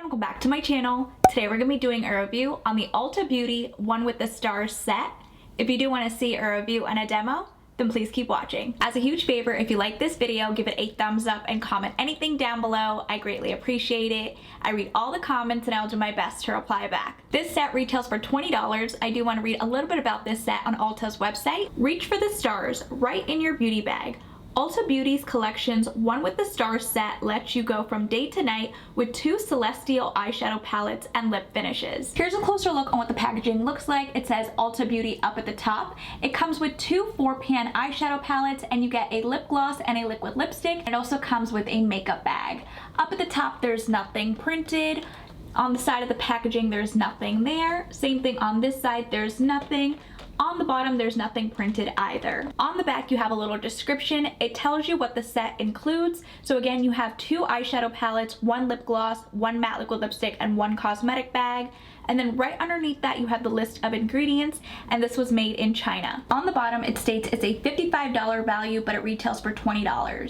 welcome back to my channel. Today we're going to be doing a review on the Ulta Beauty One with the Stars set. If you do want to see a review and a demo, then please keep watching. As a huge favor, if you like this video, give it a thumbs up and comment anything down below. I greatly appreciate it. I read all the comments and I'll do my best to reply back. This set retails for $20. I do want to read a little bit about this set on Ulta's website. Reach for the stars right in your beauty bag. Ulta Beauty's collection's One with the Stars set lets you go from day to night with 2 celestial eyeshadow palettes and lip finishes. Here's a closer look on what the packaging looks like. It says Ulta Beauty up at the top. It comes with 2 4-pan eyeshadow palettes and you get a lip gloss and a liquid lipstick. It also comes with a makeup bag. Up at the top there's nothing printed. On the side of the packaging there's nothing there. Same thing on this side, there's nothing. On the bottom, there's nothing printed either. On the back, you have a little description. It tells you what the set includes. So again, you have 2 eyeshadow palettes, 1 lip gloss, 1 matte liquid lipstick, and 1 cosmetic bag. And then right underneath that, you have the list of ingredients, and this was made in China. On the bottom, it states it's a $55 value, but it retails for $20.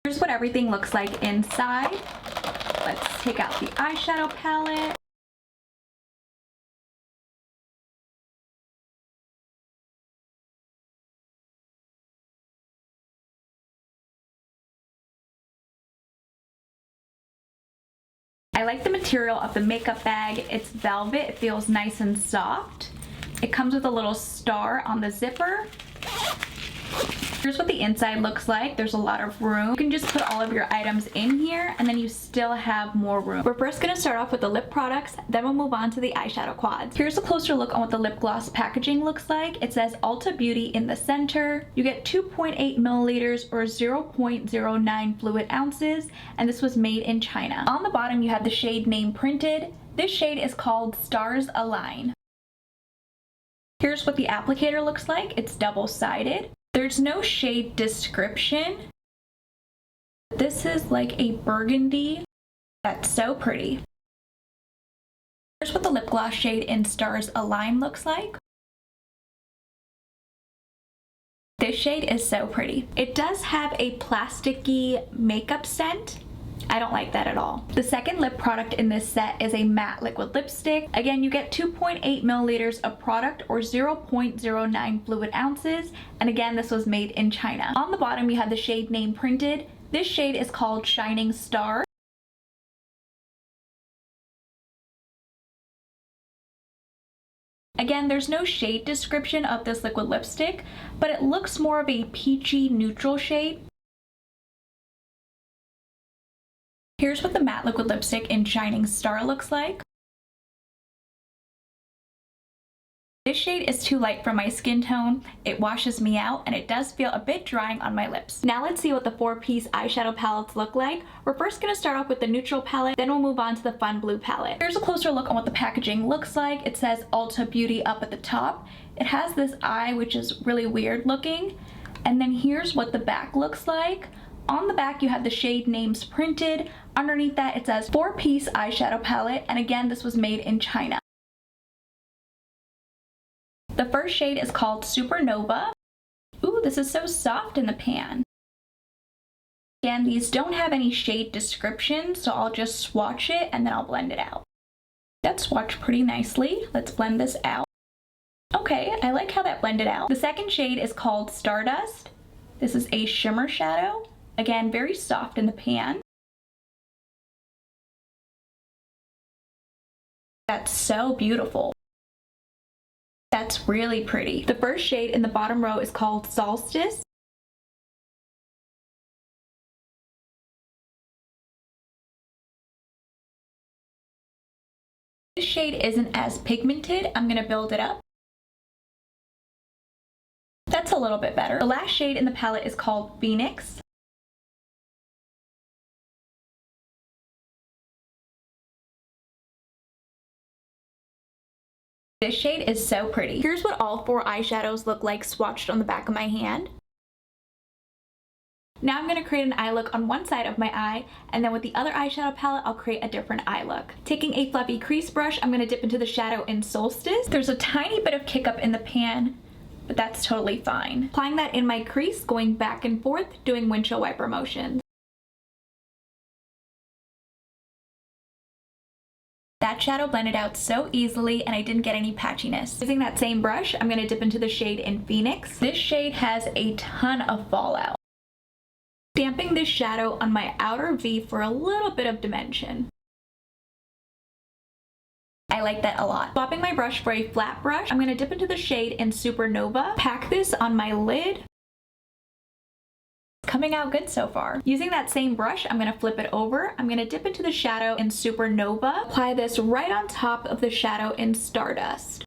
Here's what everything looks like inside. Let's take out the eyeshadow palette. I like the material of the makeup bag. It's velvet. It feels nice and soft. It comes with a little star on the zipper. Here's what the inside looks like. There's a lot of room. You can just put all of your items in here and then you still have more room. We're first going to start off with the lip products, then we'll move on to the eyeshadow quads. Here's a closer look on what the lip gloss packaging looks like. It says Ulta Beauty in the center. You get 2.8 milliliters or 0.09 fluid ounces, and this was made in China. On the bottom you have the shade name printed. This shade is called Stars Align. Here's what the applicator looks like. It's double-sided. There's no shade description. This is like a burgundy. That's so pretty. Here's what the lip gloss shade in Stars Align looks like. This shade is so pretty. It does have a plasticky makeup scent. I don't like that at all. The second lip product in this set is a matte liquid lipstick. Again, you get 2.8 milliliters of product or 0.09 fluid ounces. And again, this was made in China. On the bottom, you have the shade name printed. This shade is called Shining Star. Again, there's no shade description of this liquid lipstick, but it looks more of a peachy neutral shade. Here's what the matte liquid lipstick in Shining Star looks like. This shade is too light for my skin tone. It washes me out and it does feel a bit drying on my lips. Now let's see what the 4-piece eyeshadow palettes look like. We're first going to start off with the neutral palette, then we'll move on to the fun blue palette. Here's a closer look on what the packaging looks like. It says Ulta Beauty up at the top. It has this eye which is really weird looking. And then here's what the back looks like. On the back, you have the shade names printed. Underneath that, it says 4-piece eyeshadow palette, and again, this was made in China. The first shade is called Supernova. Ooh, this is so soft in the pan. Again, these don't have any shade description, so I'll just swatch it and then I'll blend it out. That swatched pretty nicely. Let's blend this out. Okay, I like how that blended out. The second shade is called Stardust. This is a shimmer shadow. Again, very soft in the pan. That's so beautiful. That's really pretty. The first shade in the bottom row is called Solstice. This shade isn't as pigmented. I'm going to build it up. That's a little bit better. The last shade in the palette is called Phoenix. This shade is so pretty. Here's what all 4 eyeshadows look like swatched on the back of my hand. Now I'm going to create an eye look on one side of my eye, and then with the other eyeshadow palette, I'll create a different eye look. Taking a fluffy crease brush, I'm going to dip into the shadow in Solstice. There's a tiny bit of kick up in the pan, but that's totally fine. Applying that in my crease, going back and forth, doing windshield wiper motions. That shadow blended out so easily and I didn't get any patchiness. Using that same brush, I'm gonna dip into the shade in Phoenix. This shade has a ton of fallout. Stamping this shadow on my outer V for a little bit of dimension. I like that a lot. Swapping my brush for a flat brush, I'm gonna dip into the shade in Supernova, pack this on my lid. Coming out good so far. Using that same brush, I'm gonna flip it over. I'm gonna dip into the shadow in Supernova, apply this right on top of the shadow in Stardust.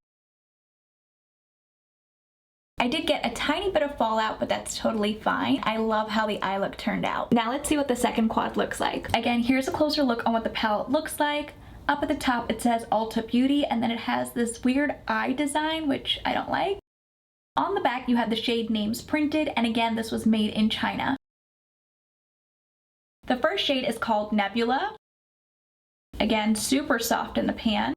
I did get a tiny bit of fallout, but that's totally fine. I love how the eye look turned out. Now let's see what the second quad looks like. Again, here's a closer look on what the palette looks like. Up at the top, it says Ulta Beauty, and then it has this weird eye design, which I don't like. On the back, you have the shade names printed, and again, this was made in China. The first shade is called Nebula. Again, super soft in the pan.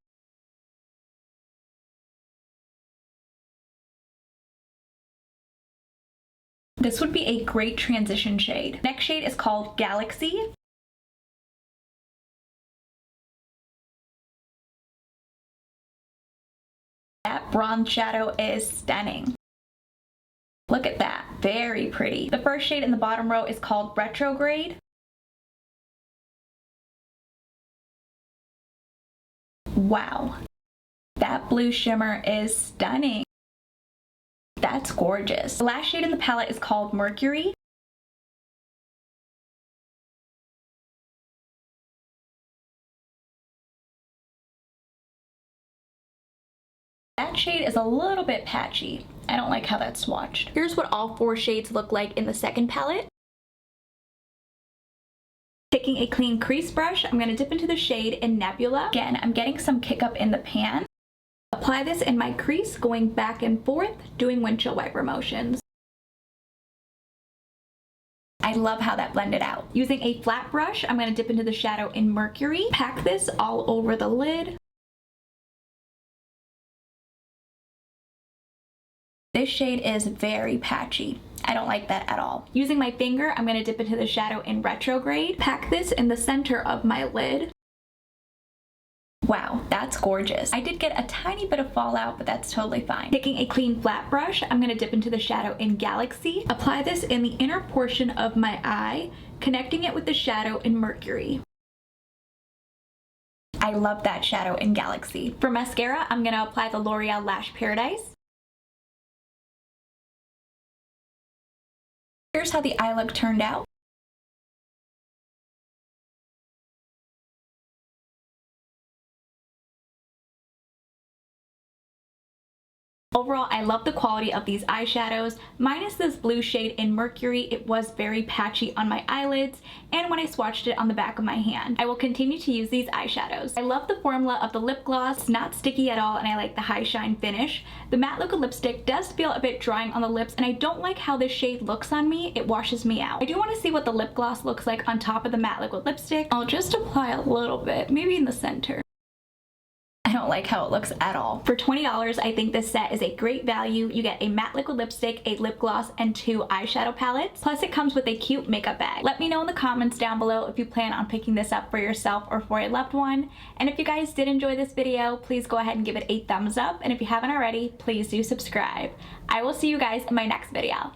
This would be a great transition shade. Next shade is called Galaxy. That bronze shadow is stunning. Look at that, very pretty. The first shade in the bottom row is called Retrograde. Wow, that blue shimmer is stunning. That's gorgeous. The last shade in the palette is called Mercury. That shade is a little bit patchy. I don't like how that's swatched. Here's what all 4 shades look like in the second palette. Taking a clean crease brush, I'm going to dip into the shade in Nebula. Again, I'm getting some kick up in the pan. Apply this in my crease, going back and forth, doing windshield wiper motions. I love how that blended out. Using a flat brush, I'm going to dip into the shadow in Mercury. Pack this all over the lid. This shade is very patchy. I don't like that at all. Using my finger, I'm going to dip into the shadow in Retrograde. Pack this in the center of my lid. Wow, that's gorgeous. I did get a tiny bit of fallout, but that's totally fine. Taking a clean flat brush, I'm going to dip into the shadow in Galaxy. Apply this in the inner portion of my eye, connecting it with the shadow in Mercury. I love that shadow in Galaxy. For mascara, I'm going to apply the L'Oreal Lash Paradise. Here's how the eye look turned out. Overall, I love the quality of these eyeshadows. Minus this blue shade in Mercury, it was very patchy on my eyelids and when I swatched it on the back of my hand. I will continue to use these eyeshadows. I love the formula of the lip gloss. It's not sticky at all and I like the high shine finish. The matte look of lipstick does feel a bit drying on the lips and I don't like how this shade looks on me. It washes me out. I do want to see what the lip gloss looks like on top of the matte liquid lipstick. I'll just apply a little bit, maybe in the center. I don't like how it looks at all. For $20, I think this set is a great value. You get a matte liquid lipstick, a lip gloss, and 2 eyeshadow palettes. Plus it comes with a cute makeup bag. Let me know in the comments down below if you plan on picking this up for yourself or for a loved one. And if you guys did enjoy this video, please go ahead and give it a thumbs up. And if you haven't already, please do subscribe. I will see you guys in my next video.